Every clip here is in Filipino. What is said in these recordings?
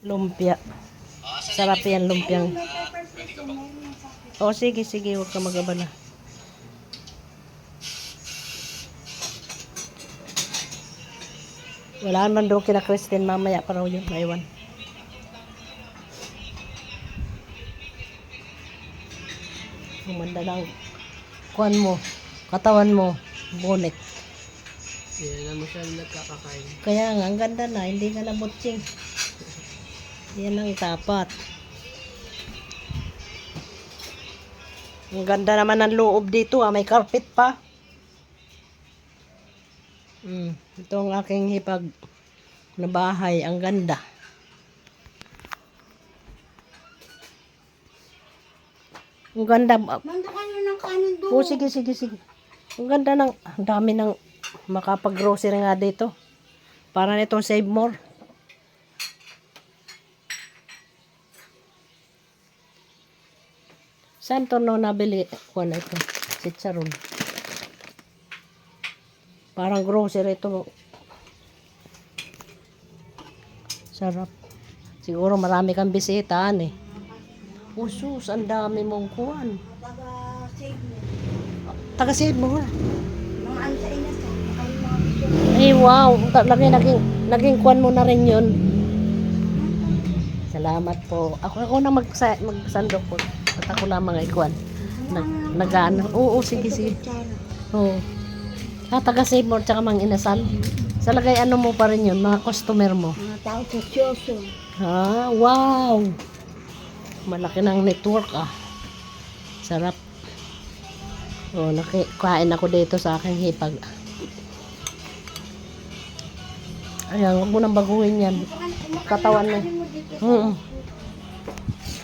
Lumpia. Sarap yan, lumpiang. O, sige, sige. Huwag ka mag-abala. Wala naman doon kina Christine mamaya pa raw yun. Maiwan. Umanda lang. Kuhan mo. Katawan mo. Bonnet. Hindi na mo siya nagkakakain. Kaya nga, ang ganda na. Hindi ka na butching. Yan ang tapat. Ang ganda naman ng loob dito. May carpet pa. Ito ang aking hipag na bahay. Ang ganda. Ang ganda. Manda kayo ng kanin doon. Oh, sige, sige, sige. Ang ganda ng, ang dami ng makapag-grocery nga dito. Para nitong Save More. Saan to no nabili? Kuha na ito. Chicharon. Parang grocery ito. Sarap. Siguro marami kang bisitahan eh. Usus, ang dami mong kuhan. Taga-save mo. Taga-Save More. Mga ano sa inas ka. Ay, mga video. Ay, wow. Naging kuhan mo na rin yun. Salamat po. Ako na magsandok po. At ako lamang ay kuhan. Nag-ano. Oo, sige, sige. Oo. Taga-Save More tsaka mang inasal. Sa lagay ano mo pa rin yun, mga customer mo. Mga tao sa syoso. Ah, wow. Malaki ng network ah. Sarap. Oh, kain ako dito sa aking hipag. Ayan, huwag mo nang baguhin yan. Katawan mo.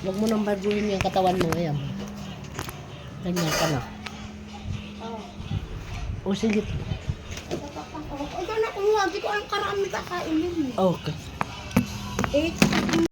Huwag mo nang baguhin yung katawan mo. Ayan. Ganyan ka na. O sige. Ito na kumuha. Di ko ang karami kakainin. Okay. 8